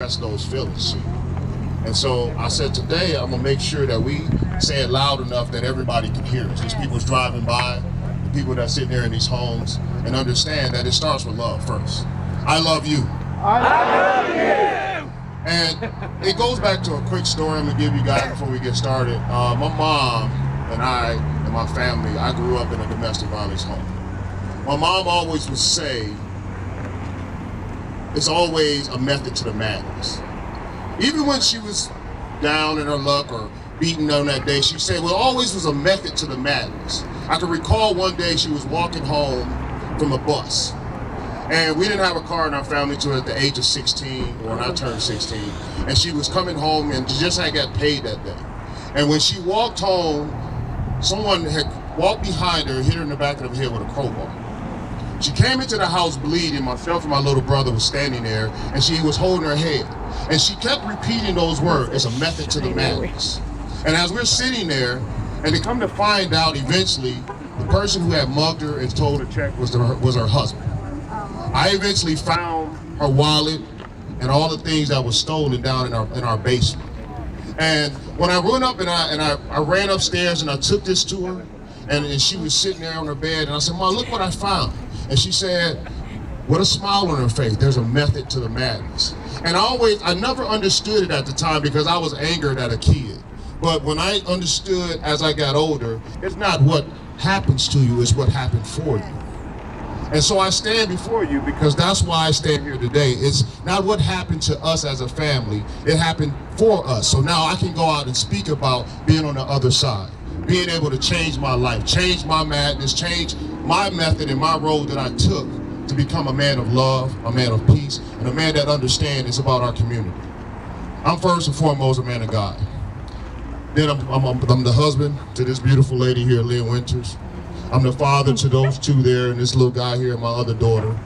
express those feelings. And so I said today I'm gonna make sure that we say it loud enough that everybody can hear us. These people's driving by, the people that sit there in these homes, and understand that it starts with love first. I love you. I love you. And it goes back to a quick story I'm gonna give you guys before we get started. My mom and I and my family, I grew up in a domestic violence home. My mom always would say, it's always a method to the madness. Even when she was down in her luck or beaten on that day, she said, well, always was a method to the madness. I can recall one day she was walking home from a bus. And we didn't have a car in our family until at the age of 16, or when I turned 16. And she was coming home and she just had got paid that day. And when she walked home, someone had walked behind her and hit her in the back of the head with a crowbar. She came into the house bleeding. Myself and my little brother was standing there, and she was holding her head. And she kept repeating those words, it's a method to the madness. And as we're sitting there, and they come to find out eventually, the person who had mugged her and told her check was her husband. I eventually found her wallet and all the things that were stolen down in our basement. And when I went up and I ran upstairs and I took this to her, and she was sitting there on her bed, and I said, Mom, look what I found. And she said, with a smile on her face, there's a method to the madness. And I never understood it at the time because I was angered at a kid. But when I understood as I got older, it's not what happens to you, it's what happened for you. And so I stand before you because that's why I stand here today. It's not what happened to us as a family, it happened for us. So now I can go out and speak about being on the other side, being able to change my life, change my madness, change my method and my road that I took to become a man of love, a man of peace, and a man that understands it's about our community. I'm first and foremost a man of God. Then I'm the husband to this beautiful lady here, Lynn Winters. I'm the father to those two there and this little guy here, my other daughter.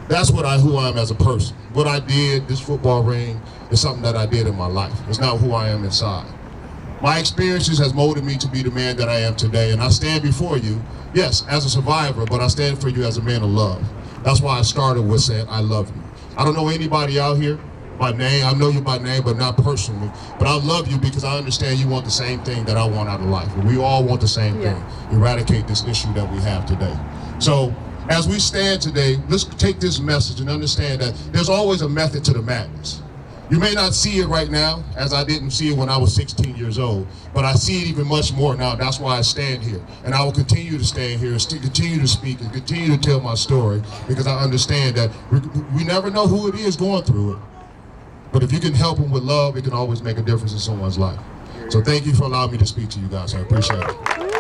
That's who I am as a person. What I did, this football ring, is something that I did in my life. It's not who I am inside. My experiences has molded me to be the man that I am today, and I stand before you, yes, as a survivor, but I stand for you as a man of love. That's why I started with saying, I love you. I don't know anybody out here by name. I know you by name, but not personally. But I love you because I understand you want the same thing that I want out of life. We all want the same thing, eradicate this issue that we have today. So as we stand today, let's take this message and understand that there's always a method to the madness. You may not see it right now, as I didn't see it when I was 16 years old, but I see it even much more now. That's why I stand here. And I will continue to stand here and continue to speak and continue to tell my story because I understand that we never know who it is going through it. But if you can help them with love, it can always make a difference in someone's life. So thank you for allowing me to speak to you guys. I appreciate it.